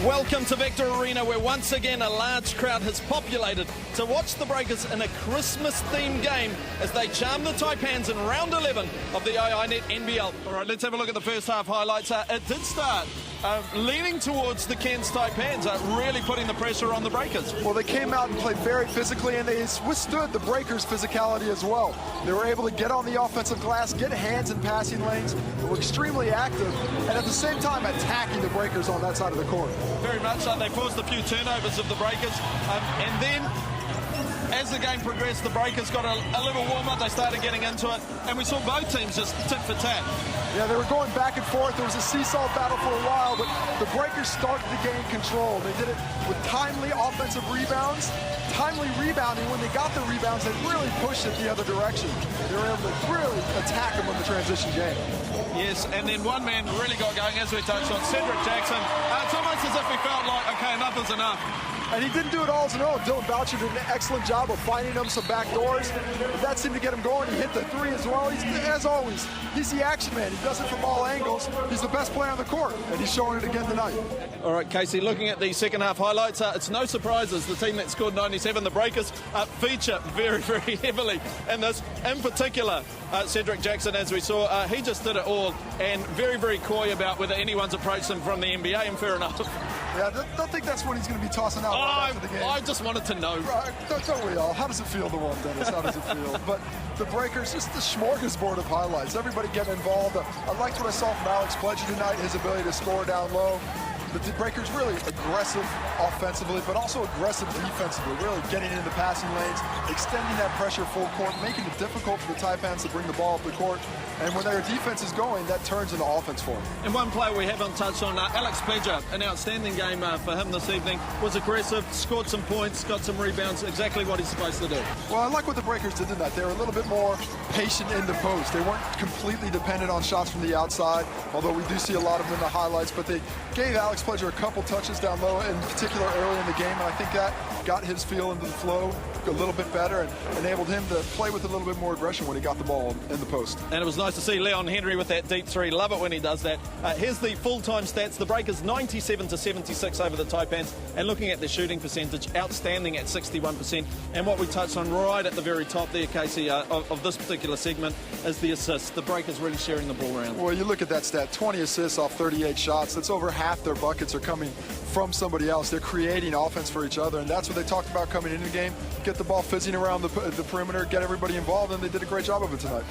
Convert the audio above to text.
Welcome to Vector Arena, where once again a large crowd has populated to watch the Breakers in a Christmas-themed game as they charm the Taipans in round 11 of the iiNet NBL. All right, let's have a look at the first half highlights. It did start leaning towards the Cairns Taipans, really putting the pressure on the Breakers. Well, they came out and played very physically, and they withstood the Breakers' physicality as well. They were able to get on the offensive glass, get hands in passing lanes, they were extremely active, and at the same time attacking the Breakers on that side of the court. Very much so. They forced a few turnovers of the Breakers, and then as the game progressed, the Breakers got a little warm-up. They started getting into it, and we saw both teams just tit for tat. Yeah, they were going back and forth. There was a seesaw battle for a while, but the Breakers started to gain control. They did it with timely offensive rebounds, timely rebounding. When they got the rebounds, they really pushed it the other direction. They were able to really attack them in the transition game. Yes, and then one man really got going, as we touched on, Cedric Jackson. It's almost as if he felt like, okay, enough is enough. And he didn't do it all on his own. Dylan Boucher did an excellent job of finding him some back doors. But that seemed to get him going. He hit the three as well. As always, he's the action man. He does it from all angles. He's the best player on the court, and he's showing it again tonight. All right, Casey, looking at the second half highlights, it's no surprises. The team that scored 97, the Breakers, feature very, very heavily in this. In particular, Cedric Jackson, as we saw, he just did it all, and very, very coy about whether anyone's approached him from the NBA, and fair enough. Yeah, I don't think that's what he's going to be tossing out right after the game. I just wanted to know. Right, don't we all? How does it feel to one, Dennis? How does it feel? But the Breakers, just the smorgasbord of highlights. Everybody getting involved. I liked what I saw from Alex Pledger tonight, his ability to score down low. But the Breakers really aggressive offensively, but also aggressive defensively, really getting into passing lanes, extending that pressure full court, making it difficult for the Taipans to bring the ball up the court. And when their defense is going, that turns into offense for them. And one player we haven't touched on, Alex Pledger, an outstanding game for him this evening, was aggressive, scored some points, got some rebounds, exactly what he's supposed to do. Well, I like what the Breakers did tonight. They were a little bit more patient in the post. They weren't completely dependent on shots from the outside, although we do see a lot of them in the highlights, but they gave Alex Pledger a couple touches down low, in particular early in the game, and I think that got his feel into the flow a little bit better and enabled him to play with a little bit more aggression when he got the ball in the post. And it was nice to see Leon Henry with that deep three. Love it when he does that. Here's the full-time stats. The Breakers 97-76 over the Taipans, and looking at their shooting percentage, outstanding at 61%. And what we touched on right at the very top there, Casey, of this particular segment is the assists. The Breakers really sharing the ball around. Well, you look at that stat, 20 assists off 38 shots. That's over half their buckets are coming from somebody else. They're creating offense for each other, and that's what they talked about coming into the game. Get the ball fizzing around the perimeter, get everybody involved, and they did a great job of it tonight.